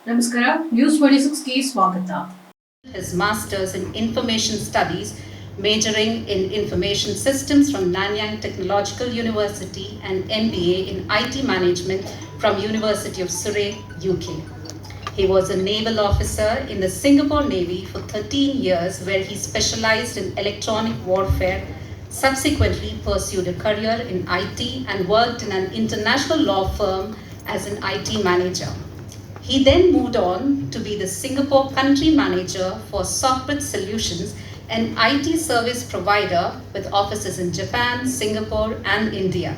ನಮಸ್ಕಾರ ನ್ಯೂಸ್ 26ಗೆ ಸ್ವಾಗತ. His Masters in Information Studies, majoring in Information Systems from Nanyang Technological University and MBA in IT Management from University of Surrey, UK. He was a naval officer in the Singapore Navy for 13 years where he specialized in electronic warfare, subsequently pursued a career in IT and worked in an international law firm as an IT manager. He then moved on to be the Singapore country manager for Software Solutions, an IT service provider with offices in Japan, Singapore and India.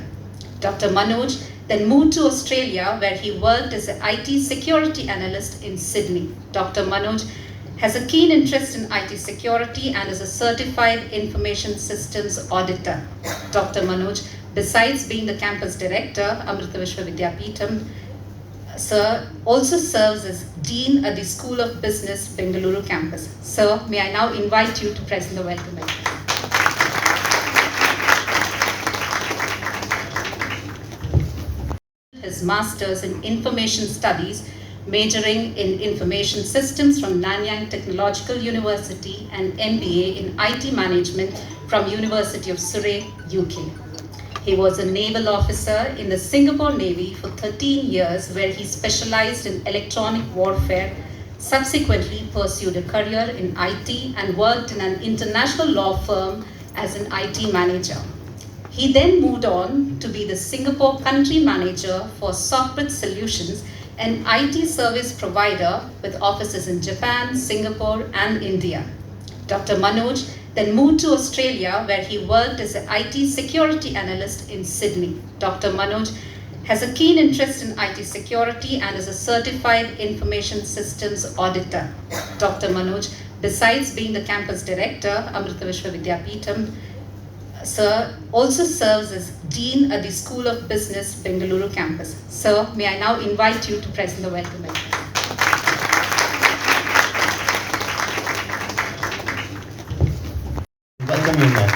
Dr. Manoj then moved to Australia where he worked as an IT security analyst in Sydney. Dr. Manoj has a keen interest in IT security and is a certified information systems auditor. Dr. Manoj, besides being the campus director, Amrita Vishwa Vidyapeetham, Sir also serves as Dean at the School of Business, Bengaluru campus. Sir, may I now invite you to present the welcome address. His Masters in Information Studies, majoring in Information Systems from Nanyang Technological University and MBA in IT Management from University of Surrey, UK. He was a naval officer in the Singapore Navy for 13 years where he specialized in electronic warfare, subsequently pursued a career in IT and worked in an international law firm as an IT manager. He then moved on to be the Singapore country manager for Software Solutions, an IT service provider with offices in Japan, Singapore and India. Dr. Manoj then moved to Australia where he worked as an IT security analyst in Sydney. Dr. Manoj has a keen interest in IT security and is a certified information systems auditor. Dr. Manoj, besides being the campus director, Amrita Vishwa Vidyapeetham, Sir also serves as Dean at the School of Business, Bengaluru campus. Sir, may I now invite you to present the welcome address. Welcome you, ma'am.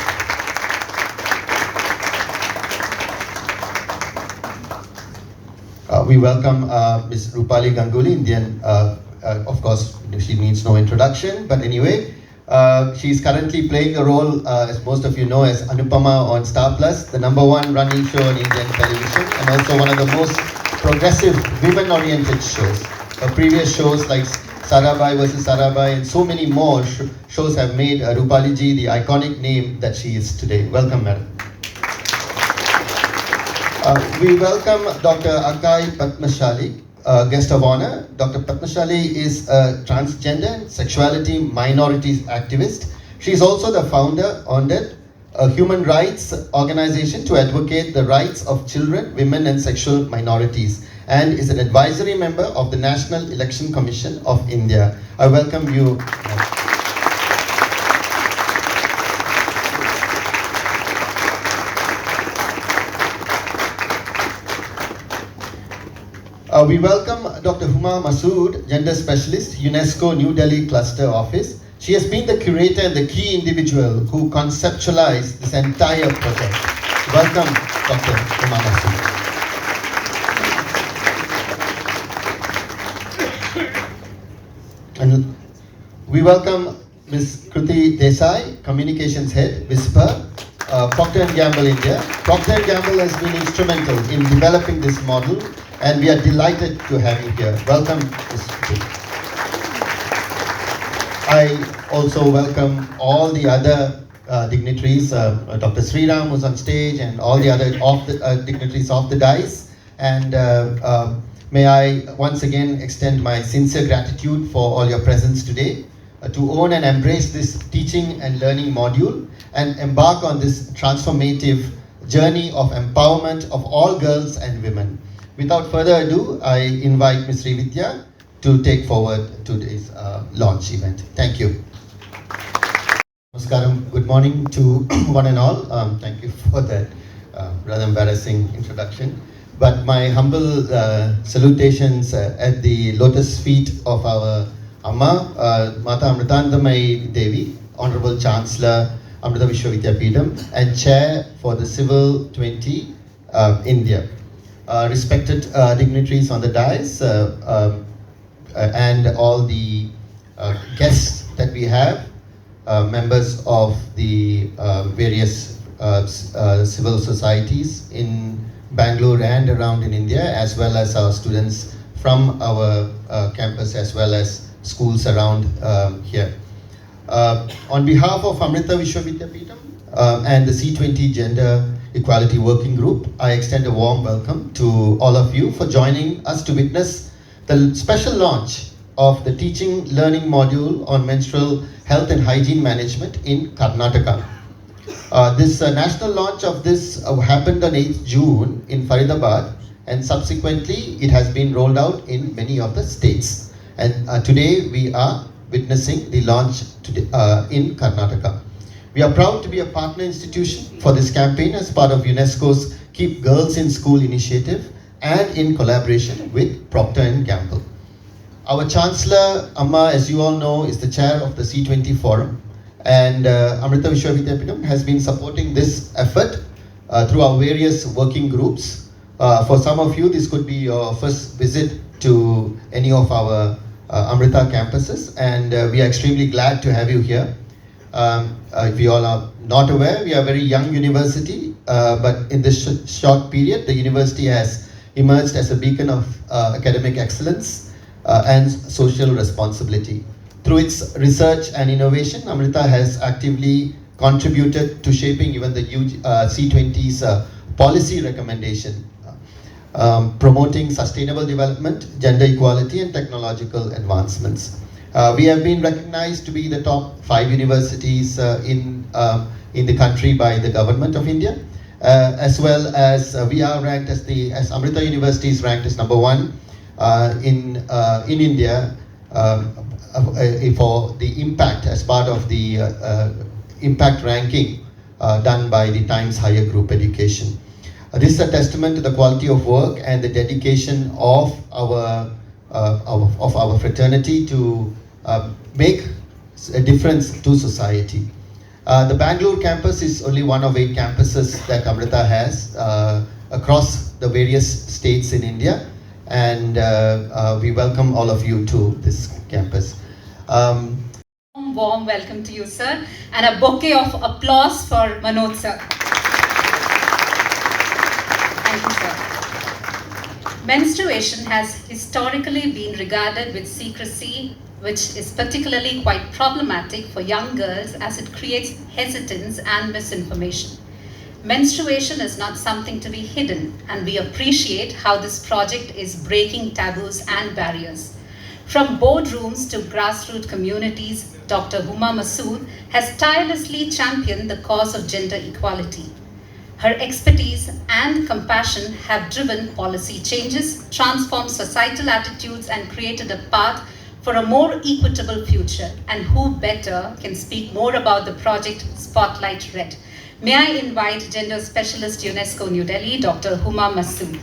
We welcome Ms. Rupali Ganguly, Indian. Of course, she needs no introduction, but anyway, she's currently playing a role, as most of you know, as Anupama on Star Plus, the #1 running show on Indian television, and also one of the most progressive women-oriented shows. Her previous shows like Sarabhai vs. Sarabhai and so many more shows have made Rupali ji the iconic name that she is today. Welcome, madam. We welcome Dr. Akai Padmashali, guest of honor. Dr. Padmashali is a transgender and sexuality minorities activist. She is also the founder of a human rights organization to advocate the rights of children, women and sexual minorities, and is an advisory member of the National Election Commission of India. I welcome you. We welcome Dr. Huma Masood, Gender Specialist, Unesco New Delhi Cluster Office. She has been the curator and the key individual who conceptualized this entire project. Welcome, Dr. Huma Masood. And we welcome Ms. Kruti Desai, Communications Head, Whisper, Procter & Gamble India. Procter & Gamble has been instrumental in developing this model, and we are delighted to have you here. Welcome, Ms. Kruti. I also welcome all the other dignitaries, Dr. Sriram who's on stage, and all the other dignitaries of the dais. And may I once again extend my sincere gratitude for all your presence today, to own and embrace this teaching and learning module and embark on this transformative journey of empowerment of all girls and women. Without further ado, I invite Ms. Srividya to take forward today's launch event. Thank you. Namaskaram. Good morning to one and all. Thank you for that rather embarrassing introduction. But my humble salutations at the lotus feet of our Amma, Mata Amritandamai Devi, Honorable Chancellor Amrita Vishwa Vidyapeetham, and Chair for the Civil 20 India. Respected dignitaries on the dais, and all the guests that we have, members of the various civil societies in Bangalore and around in India, as well as our students from our campus as well as schools around here. On behalf of Amrita Vishwavidyapeetham and the C20 Gender Equality Working Group, I extend a warm welcome to all of you for joining us to witness the special launch of the teaching learning module on menstrual health and hygiene management in Karnataka. This national launch of this happened on 8th June in Faridabad, and subsequently it has been rolled out in many of the states. And today we are witnessing the launch in Karnataka. We are proud to be a partner institution for this campaign as part of Unesco's Keep Girls in School initiative and in collaboration with Procter & Gamble. Our Chancellor, Amma, as you all know, is the chair of the C20 Forum, and Amrita Vishwavidyapeetham has been supporting this effort through our various working groups. For some of you, this could be your first visit to any of our Amrita campuses, and we are extremely glad to have you here. If you all are not aware, we are a very young university, but in this short period, the university has emerged as a beacon of academic excellence and social responsibility. Through its research and innovation, Amrita has actively contributed to shaping even the C20's policy recommendation, promoting sustainable development, gender equality, and technological advancements. We have been recognized to be the top 5 universities in the country by the government of India, as well as we are ranked as Amrita University is ranked as number 1 in India for the impact as part of the impact ranking done by the Times Higher Group Education. This is a testament to the quality of work and the dedication of our fraternity to make a difference to society. The Bangalore campus is only one of 8 campuses that Amrita has across the various states in India, and we welcome all of you to this campus. Warm welcome to you, sir, and a bouquet of applause for Manoj, sir. Thank you, sir. Menstruation has historically been regarded with secrecy, which is particularly quite problematic for young girls as it creates hesitance and misinformation. Menstruation is not something to be hidden, and we appreciate how this project is breaking taboos and barriers. From boardrooms to grassroots communities, Dr. Huma Masood has tirelessly championed the cause of gender equality. Her expertise and compassion have driven policy changes, transformed societal attitudes, and created a path for a more equitable future. And who better can speak more about the project Spotlight Red? May I invite Gender Specialist UNESCO New Delhi, Dr. Huma Masood.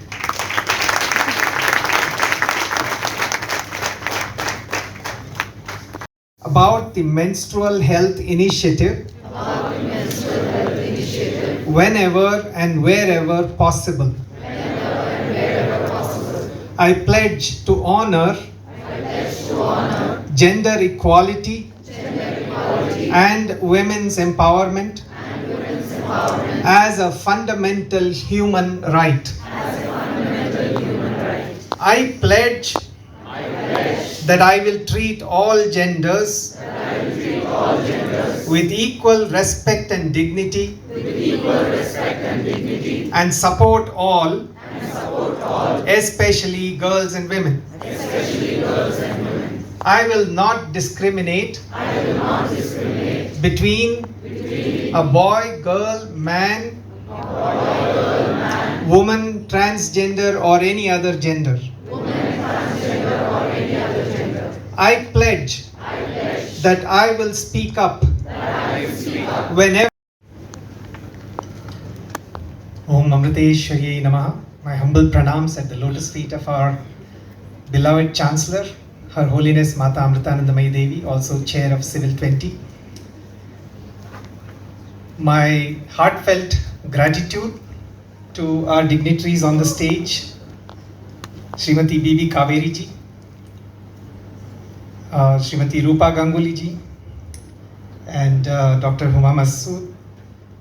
About the menstrual health initiative, whenever and wherever possible. I pledge to honor gender equality and women's empowerment as a fundamental human right. I pledge that I will treat all genders with equal respect and dignity and support all, especially girls and women. I will not discriminate between a boy, girl, man, woman, transgender, or any other gender. I pledge that I will speak up whenever. Om Amriteshwarye Namaha. My humble pranams at the lotus feet of our beloved Chancellor, Her Holiness Mata Amritanandamayi Devi, also Chair of Civil 20. My heartfelt gratitude to our dignitaries on the stage, Srimati Bibi Kaveri ji, Srimati Rupa Ganguly ji, and Dr. Huma Masood,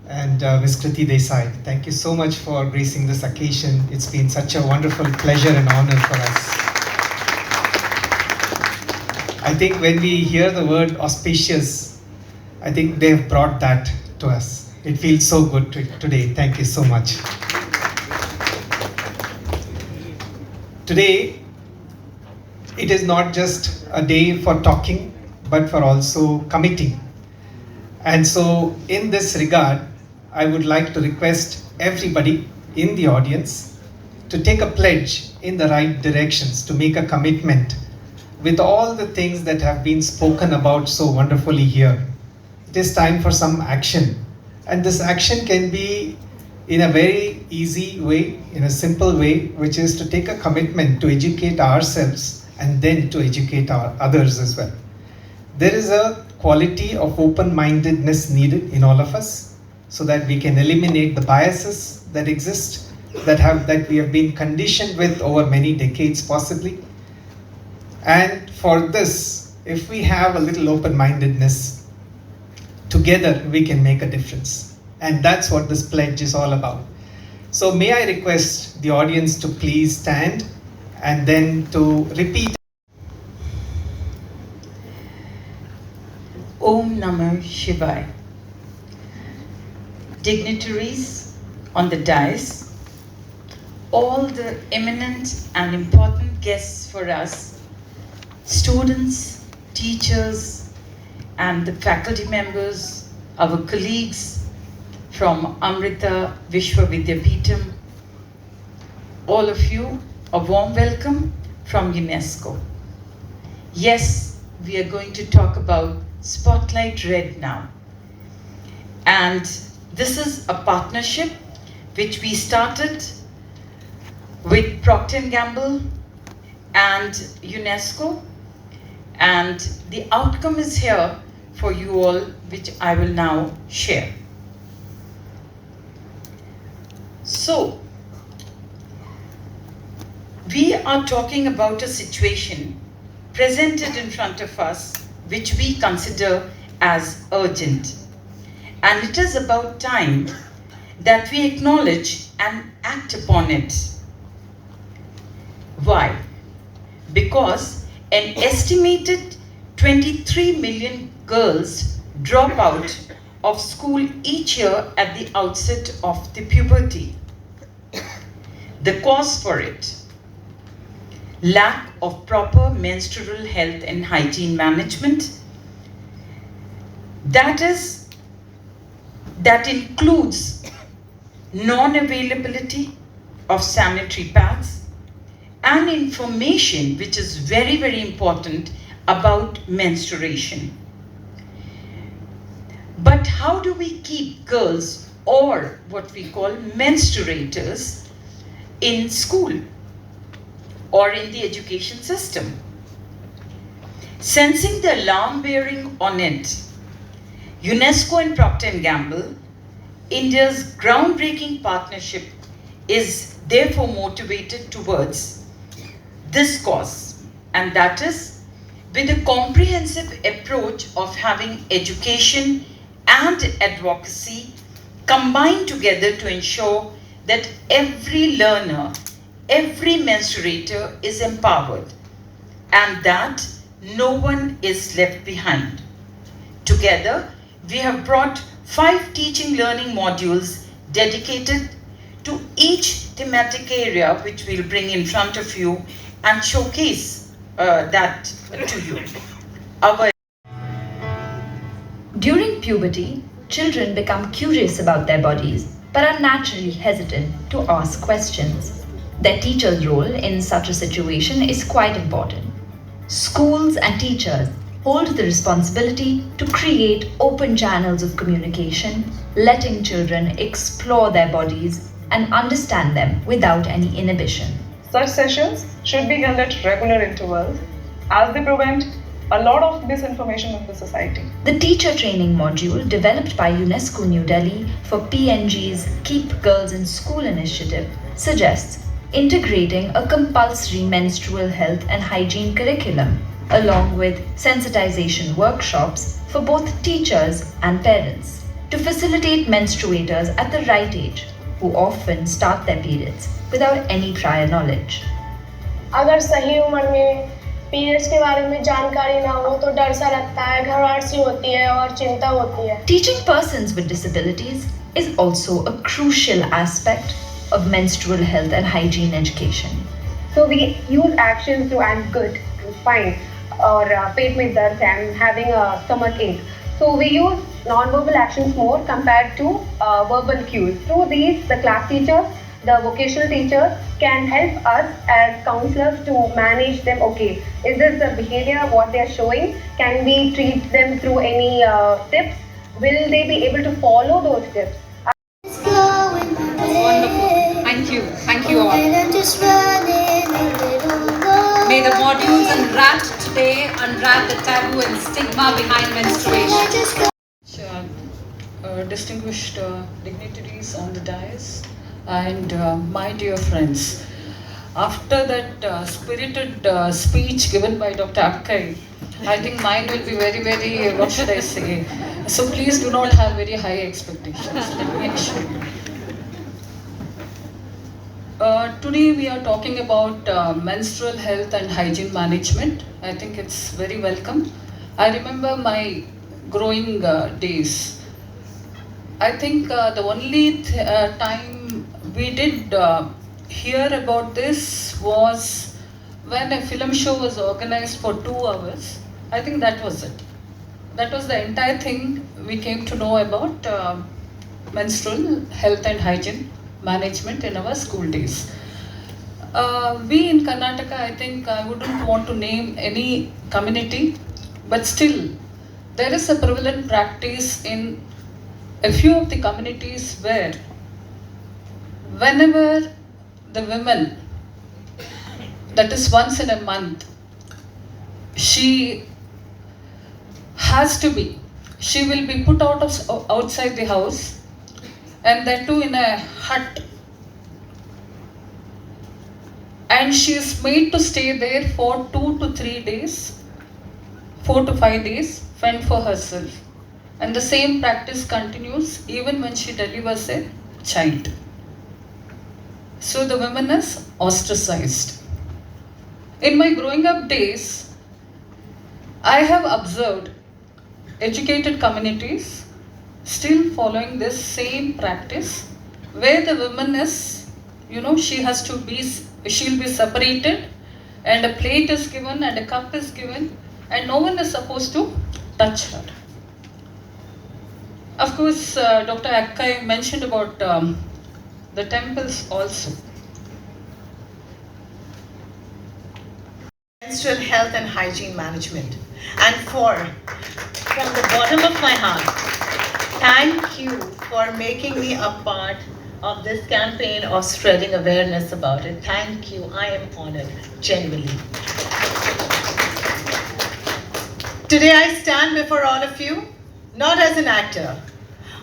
and Ms. Kriti Desai. Thank you so much for gracing this occasion. It's been such a wonderful pleasure and honor for us. I think when we hear the word auspicious, I think they've brought that to us. It feels so good today. Thank you so much. Today, it is not just a day for talking, but for also committing. And so, in this regard, I would like to request everybody in the audience to take a pledge in the right directions, to make a commitment with all the things that have been spoken about so wonderfully here. It is time for some action. And this action can be in a very easy way, in a simple way, which is to take a commitment to educate ourselves and then to educate our others as well. There is a quality of open-mindedness needed in all of us so that we can eliminate the biases that exist, that we have been conditioned with over many decades possibly. And for this, if we have a little open-mindedness, together we can make a difference. And that's what this pledge is all about. So may I request the audience to please stand and then to repeat. Om Namah Shivaya. Dignitaries on the dais, all the eminent and important guests for us, students, teachers, and the faculty members, our colleagues from Amrita Vishwa Vidyapeetham, all of you, a warm welcome from UNESCO. Yes, we are going to talk about Spotlight Red now. And this is a partnership which we started with Procter & Gamble and UNESCO. And the outcome is here for you all, which I will now share. So, we are talking about a situation presented in front of us which we consider as urgent. And it is about time that we acknowledge and act upon it. Why? Because an estimated 23 million girls drop out of school each year at the outset of the puberty. The cause for it: lack of proper menstrual health and hygiene management. That includes non-availability of sanitary pads and information, which is very, very important, about menstruation. But how do we keep girls, or what we call menstruators, in school or in the education system? Sensing the alarm bearing on it, UNESCO and Procter & Gamble, India's groundbreaking partnership, is therefore motivated towards this cause, and that is with a comprehensive approach of having education and advocacy combined together to ensure that every learner, every menstruator is empowered and that no one is left behind. Together, we have brought 5 teaching learning modules dedicated to each thematic area, which we'll bring in front of you and showcase that to you. During puberty, children become curious about their bodies but are naturally hesitant to ask questions. Their teacher's role in such a situation is quite important. Schools and teachers hold the responsibility to create open channels of communication, letting children explore their bodies and understand them without any inhibition. Such sessions should be held at regular intervals as they prevent a lot of misinformation in the society. The teacher training module developed by UNESCO New Delhi for PNG's Keep Girls in School initiative suggests integrating a compulsory menstrual health and hygiene curriculum along with sensitization workshops for both teachers and parents to facilitate menstruators at the right age who often start their periods without any prior knowledge. अगर सही उम्र में periods के बारे में जानकारी ना हो तो डर सा लगता है, घबराहट सी होती है और चिंता होती है. Teaching persons with disabilities is also a crucial aspect of menstrual health and hygiene education. So we use actions to I'm good, I'm fine, or पेट में दर्द है, I'm having a stomach ache. So we use non-verbal actions more compared to verbal cues. Through these, the class teachers, the vocational teachers can help us as counselors to manage them. Okay, is this the behavior what they are showing? Can we treat them through any tips? Will they be able to follow those tips? Wonderful. Thank you all. May the modules unwrap the taboo and stigma behind menstruation. Distinguished dignitaries on the dais and my dear friends. After that spirited speech given by Dr. Akkai, I think mine will be very, very, what should I say? So please do not have very high expectations, let me assure you. Today we are talking about menstrual health and hygiene management. I think it's very welcome. I remember my growing days. I think the only time we did hear about this was when a film show was organized for 2 hours. I think that was it. That was the entire thing we came to know about menstrual health and hygiene management in our school days. We in Karnataka, I think I wouldn't want to name any community, but still there is a prevalent practice in a few of the communities where whenever the women, that is once in a month, she will be put outside the house, and that too in a hut, and she is made to stay there for 2 to 3 days, 4 to 5 days, fend for herself. And the same practice continues even when she delivers a child. So the woman is ostracized. In my growing up days, I have observed educated communities still following this same practice, where the woman is, she'll be separated, and a plate is given and a cup is given, and no one is supposed to touch her. Of course, Dr. Akkai mentioned about the temples also. Menstrual health and hygiene management. And from the bottom of my heart, thank you for making me a part of this campaign of spreading awareness about it. Thank you. I am honored, genuinely. Today I stand before all of you, not as an actor,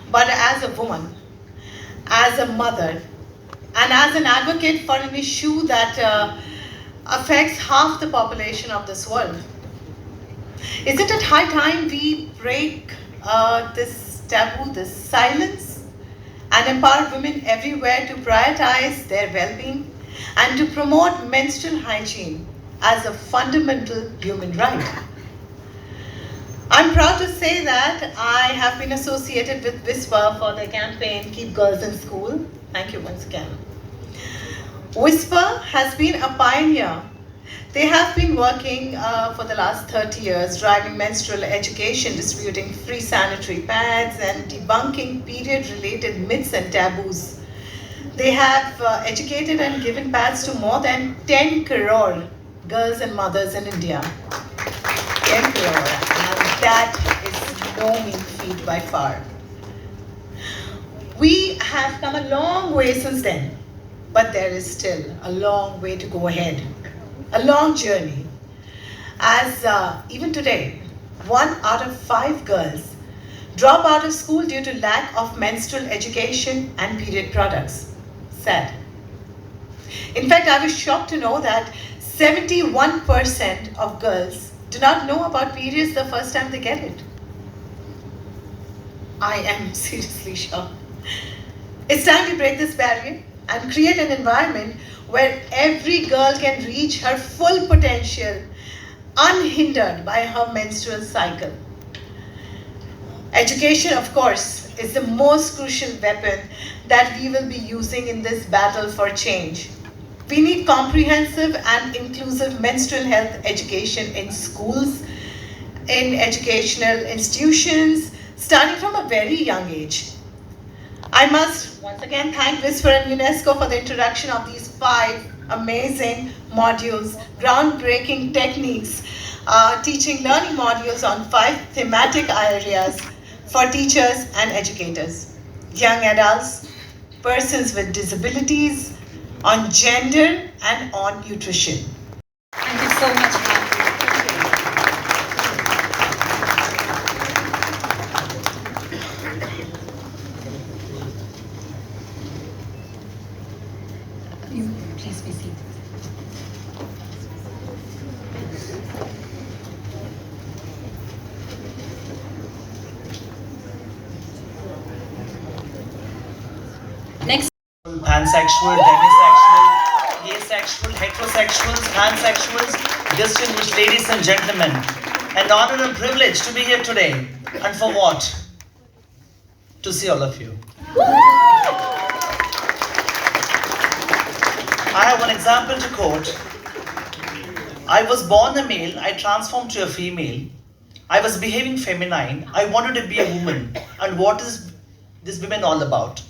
but as a woman, as a mother, and as an advocate for an issue that affects half the population of this world. Isn't it high time we break this taboo, this silence, and empower women everywhere to prioritize their well-being and to promote menstrual hygiene as a fundamental human right? I'm proud to say that I have been associated with Whisper for the campaign Keep Girls in School. Thank you once again. Whisper has been a pioneer. They have been working for the last 30 years, driving menstrual education, distributing free sanitary pads, and debunking period-related myths and taboos. They have educated and given pads to more than 10 crore girls and mothers in India. 10 crore. That is no mean feat by far. We have come a long way since then, but there is still a long way to go ahead, a long journey. As even today, 1 out of 5 girls drop out of school due to lack of menstrual education and period products. Sad. In fact, I was shocked to know that 71% of girls do not know about periods the first time they get it. I am seriously shocked. It's time to break this barrier and create an environment where every girl can reach her full potential unhindered by her menstrual cycle. Education, of course, is the most crucial weapon that we will be using in this battle for change. We need comprehensive and inclusive menstrual health education in schools, in educational institutions, starting from a very young age. I must once again thank Whisper and Unesco for the introduction of these 5 amazing modules, groundbreaking techniques, teaching learning modules on 5 thematic areas for teachers and educators, young adults, persons with disabilities, on gender and on nutrition. Thank you so much, ma'am. Please be seated. Next. Pansexual, demisexual, asexual, heterosexuals, pansexuals, distinguished ladies and gentlemen, an honor and privilege to be here today. And for what? To see all of you. I have one example to quote. I was born a male, I transformed to a female. I was behaving feminine, I wanted to be a woman. And what is this women all about?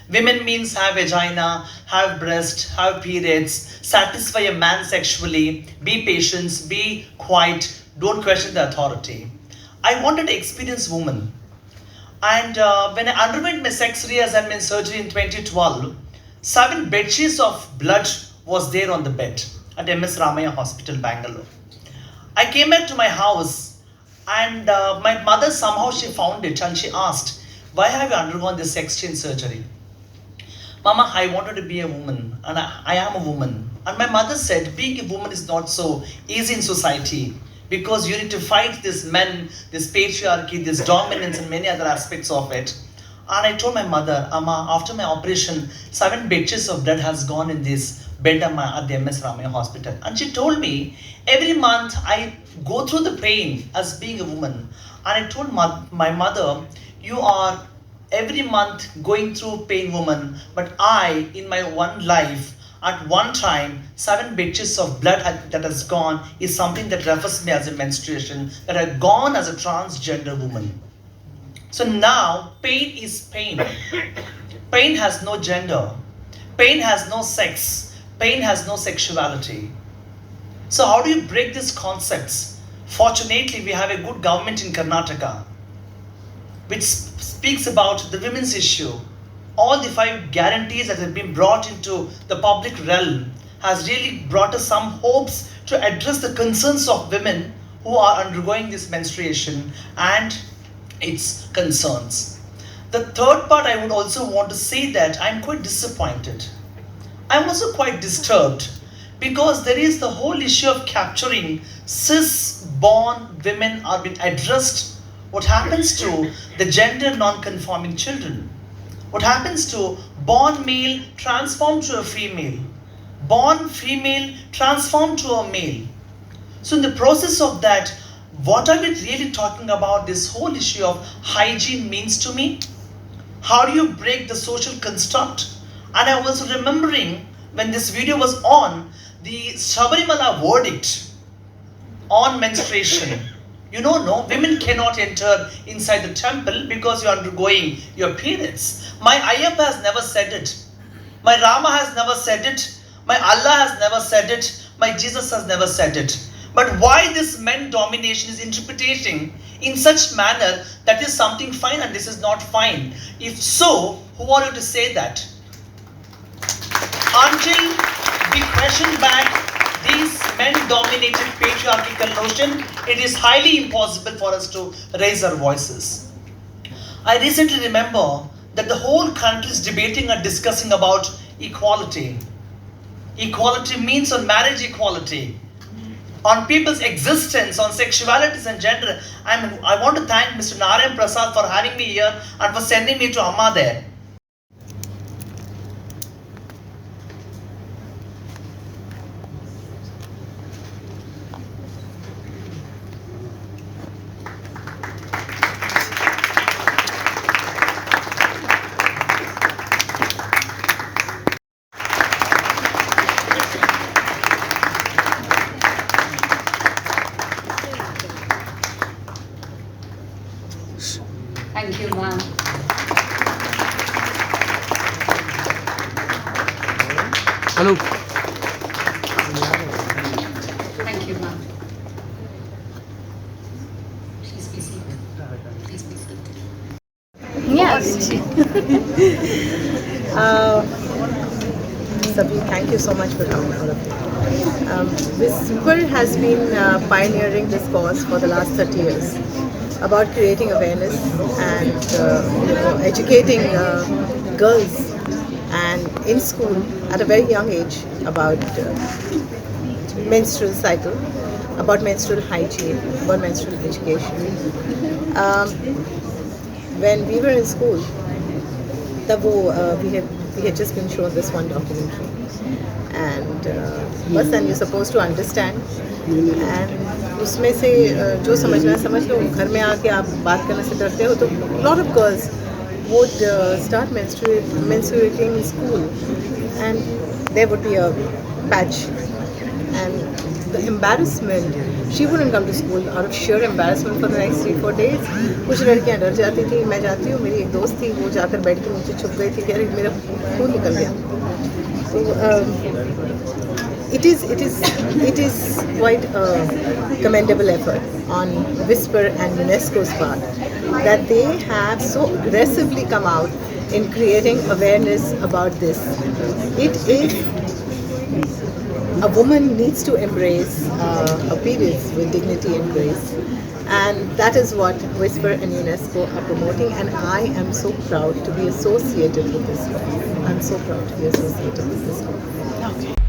Women means have vagina, have breast, have periods, satisfy a man sexually, be patient, be quiet, don't question the authority. I wanted to experience woman. And when I underwent my sex reassignment surgery in 2012, 7 bedsheets of blood was there on the bed at MS Ramaya Hospital, Bangalore. I came back to my house and my mother somehow she found it and she asked, why have you undergone this sex change surgery? Mama, I wanted to be a woman and I am a woman. And my mother said, being a woman is not so easy in society because you need to fight this men, this patriarchy, this dominance and many other aspects of it. And I told my mother, Amma, after my operation, 7 batches of blood has gone in this bed at the MS Ramaya Hospital. And she told me, every month I go through the pain as being a woman. And I told my mother, you are every month going through pain, woman, but I, in my one life, at one time, 7 batches of blood that has gone is something that refers me as a menstruation, that had gone as a transgender woman. So now, pain is pain. Pain has no gender. Pain has no sex. Pain has no sexuality. So how do you break these concepts? Fortunately, we have a good government in Karnataka, which speaks about the women's issue. All the 5 guarantees that have been brought into the public realm has really brought us some hopes to address the concerns of women who are undergoing this menstruation and its concerns. The third part, I would also want to say that I'm quite disappointed. I'm also quite disturbed because there is the whole issue of capturing cis-born women are being addressed. What happens to the gender non-conforming children? What happens to born male transformed to a female? Born female transformed to a male? So in the process of that, what are we really talking about this whole issue of hygiene means to me? How do you break the social construct? And I was remembering when this video was on, the Sabarimala verdict on menstruation. You know, no, women cannot enter inside the temple because you are undergoing your periods. My Ayyappa has never said it. My Rama has never said it. My Allah has never said it. My Jesus has never said it. But why this men domination is interpreting in such manner that is something fine and this is not fine? If so, who are you to say that? Until we question back these men-dominated patriarchal notion, it is highly impossible for us to raise our voices. I recently remember that the whole country is debating and discussing about equality. Equality means on marriage equality. on people's existence, on sexualities and gender. I want to thank Mr. Narayan Prasad for having me here and for sending me to Amma there. Thank you, ma'am. Hello. Thank you, ma'am. Please be seated. Please be seated. Yes. Sabri, thank you so much for coming, all of you. Whisper has been pioneering this cause for the last 30 years about creating awareness and educating girls and in school at a very young age about menstrual cycle, about menstrual hygiene, about menstrual education. When we were in school, we had just been shown this one documentary, and bas then you're supposed to understand, and उसमें से जो समझना है समझ लो, घर में आके आप बात करने से डरते हो तो lot of girls would start menstruating in school, and there would be a patch, and the embarrassment, she wouldn't come to school out of sheer embarrassment for the next 3-4 days. कुछ लड़कियां डर जाती थी, मैं जाती हूँ, मेरी एक दोस्त थी वो जाकर बेड के नीचे छुप गई थी, कह रही मेरा खून निकल गया. It is quite a commendable effort on Whisper and Unesco's part that they have so aggressively come out in creating awareness about this. It is, a woman needs to embrace her periods with dignity and grace, and that is what Whisper and UNESCO are promoting, and I am so proud to be associated with this. I'm so proud to be associated with this. Okay.